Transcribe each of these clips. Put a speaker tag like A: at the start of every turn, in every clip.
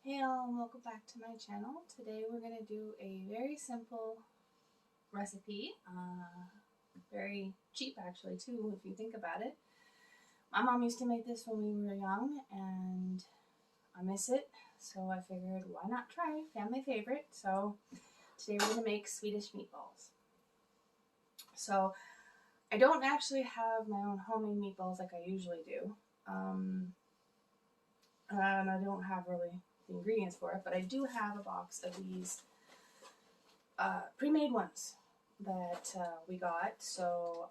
A: Hey all, and welcome back to my channel. Today we're going to do a very simple recipe, very cheap actually too if you think about it. My mom used to make this when we were young and I miss it, so I figured why not try, family favorite. So today we're going to make Swedish meatballs. So I don't actually have my own homemade meatballs like I usually do, and I don't have really the ingredients for it, but I do have a box of these pre-made ones that we got, so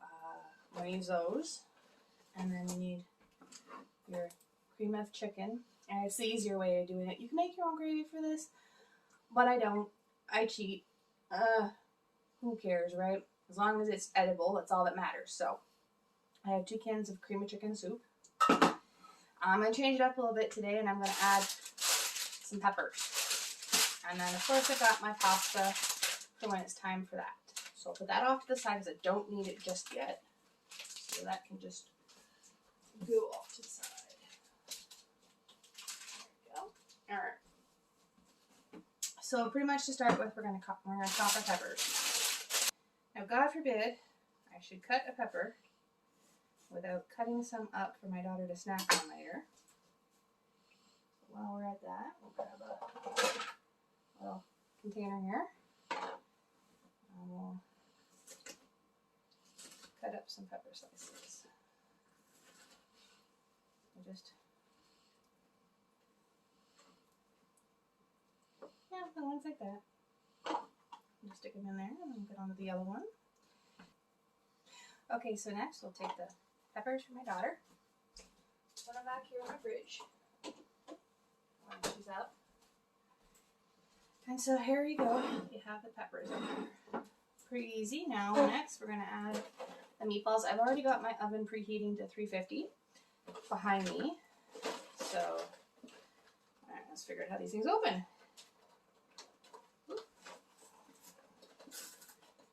A: I'm going to use those. And then you need your cream of chicken, and it's the easier way of doing it. You can make your own gravy for this, but I don't. I cheat. Who cares, right? As long as it's edible, that's all that matters. So I have 2 cans of cream of chicken soup. I'm going to change it up a little bit today, and I'm going to add some peppers. And then, of course, I got my pasta for when it's time for that. So I'll put that off to the side because I don't need it just yet. So that can just go off to the side. There we go. Alright. So pretty much to start with, we're going to chop our peppers. Now, God forbid, I should cut a pepper without cutting some up for my daughter to snack on later. While we're at that, we'll grab a little container here, and we'll cut up some pepper slices. We'll just, the ones like that. Just stick them in there, and then get on to the yellow one. Okay, so next we'll take the peppers for my daughter, put them back here in the fridge. She's up. And so here you go. You have the peppers in there. Pretty easy. Now next we're going to add the meatballs. I've already got my oven preheating to 350 behind me. So alright, let's figure out how these things open.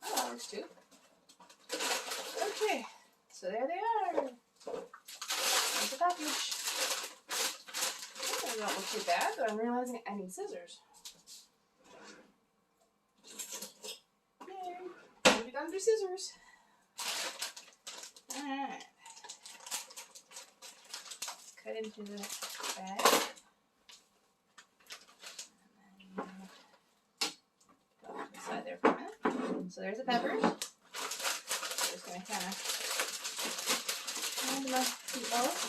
A: Oh, that works too. Okay, so there they are. There's the package. They don't look too bad, but I'm realizing I need scissors. Yay! Moving on to scissors. Alright. Let's cut into the bag. And then go off to the side there for a minute. So there's the peppers. Just going to kind of add my meatballs.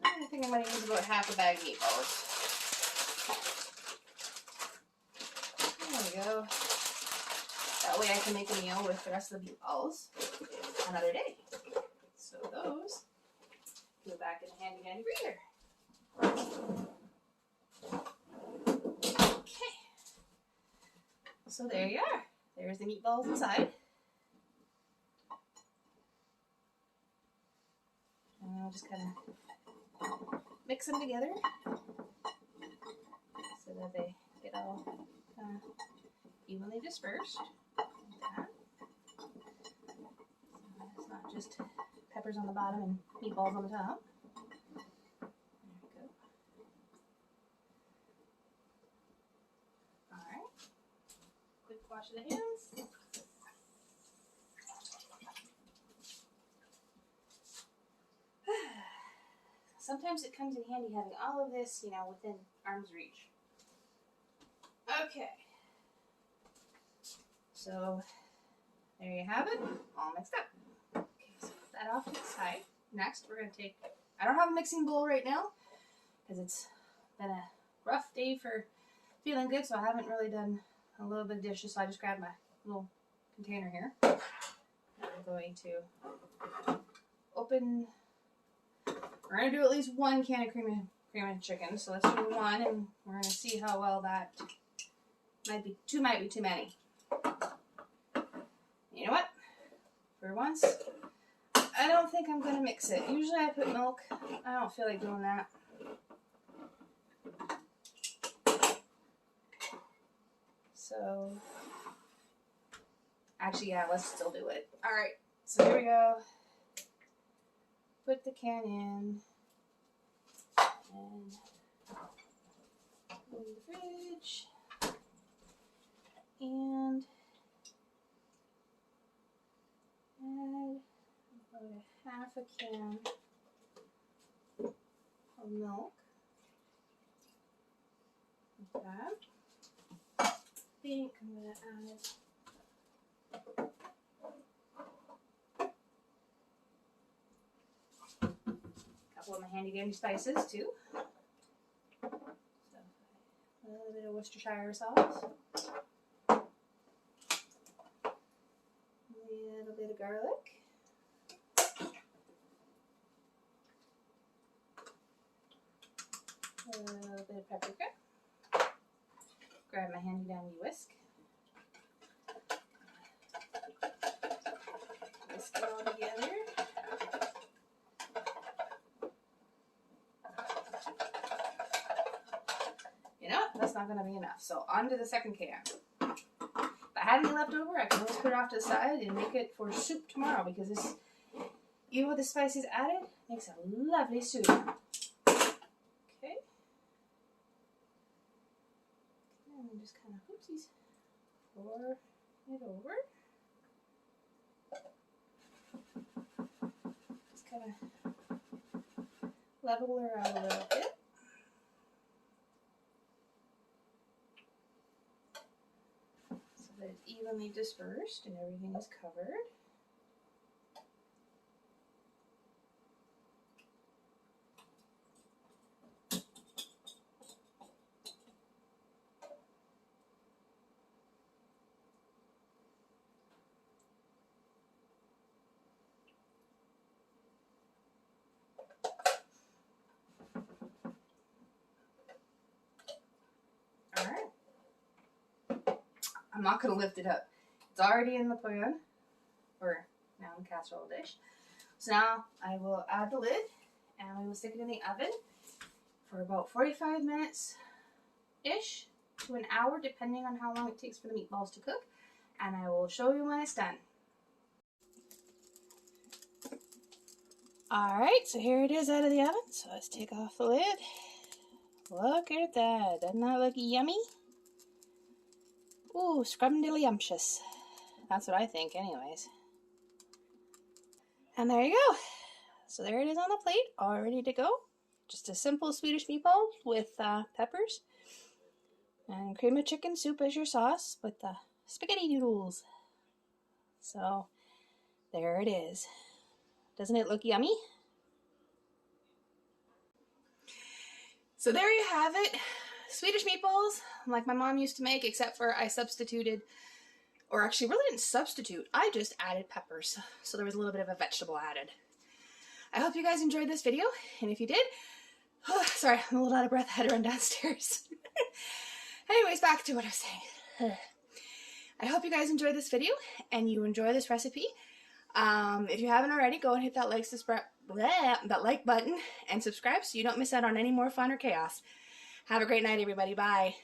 A: I think I'm going to use about half a bag of meatballs. There we go. That way I can make a meal with the rest of the meatballs another day. So those go back in the handy dandy freezer. Okay. So there you are. There's the meatballs inside. And I'll just kind of mix them together so that they get all evenly dispersed. Like that. So it's not just peppers on the bottom and meatballs on the top. There we go. Alright. Quick wash of the hands. Sometimes it comes in handy having all of this, within arm's reach. Okay. So, there you have it, all mixed up. Okay, so put that off to the side. Next, we're going to take, I don't have a mixing bowl right now, because it's been a rough day for feeling good, so I haven't really done a little bit of dishes, so I just grabbed my little container here. I'm going to open. We're going to do at least 1 can of cream of chicken, so let's do 1, and we're going to see how well that might be too many. You know what? For once, I don't think I'm going to mix it. Usually I put milk. I don't feel like doing that. So, actually, yeah, let's still do it. Alright, so here we go. put the can in and in the fridge, and add about a half a can of milk. Like that. I think I'm going to add couple of my handy dandy spices too. So a little bit of Worcestershire sauce, a little bit of garlic, a little bit of paprika. Grab my handy dandy whisk. Whisk it all together. You know what? That's not going to be enough. So on to the second can. If I had any left over, I can always put it off to the side and make it for soup tomorrow, because this, even with the spices added, makes a lovely soup. Okay. And then just kind of, oopsies, pour it over. Just kind of level her out a little bit. So that it's evenly dispersed and everything is covered. Alright. I'm not going to lift it up. It's already in the pan, or now in the casserole dish. So now I will add the lid and we will stick it in the oven for about 45 minutes-ish to an hour, depending on how long it takes for the meatballs to cook. And I will show you when it's done. Alright, so here it is out of the oven. So let's take off the lid. Look at that. Doesn't that look yummy? Ooh, scrumdiddlyumptious. That's what I think anyways. And there you go. So there it is on the plate, all ready to go. Just a simple Swedish meatball with peppers and cream of chicken soup as your sauce with the spaghetti noodles. So there it is. Doesn't it look yummy? So there you have it. Swedish meatballs, like my mom used to make, except for I substituted, or actually really didn't substitute, I just added peppers. So there was a little bit of a vegetable added. I hope you guys enjoyed this video, and if you did, oh, sorry, I'm a little out of breath, I had to run downstairs. Anyways, back to what I was saying. I hope you guys enjoyed this video, and you enjoy this recipe. If you haven't already, go and hit that like button and subscribe so you don't miss out on any more fun or chaos. Have a great night, everybody. Bye.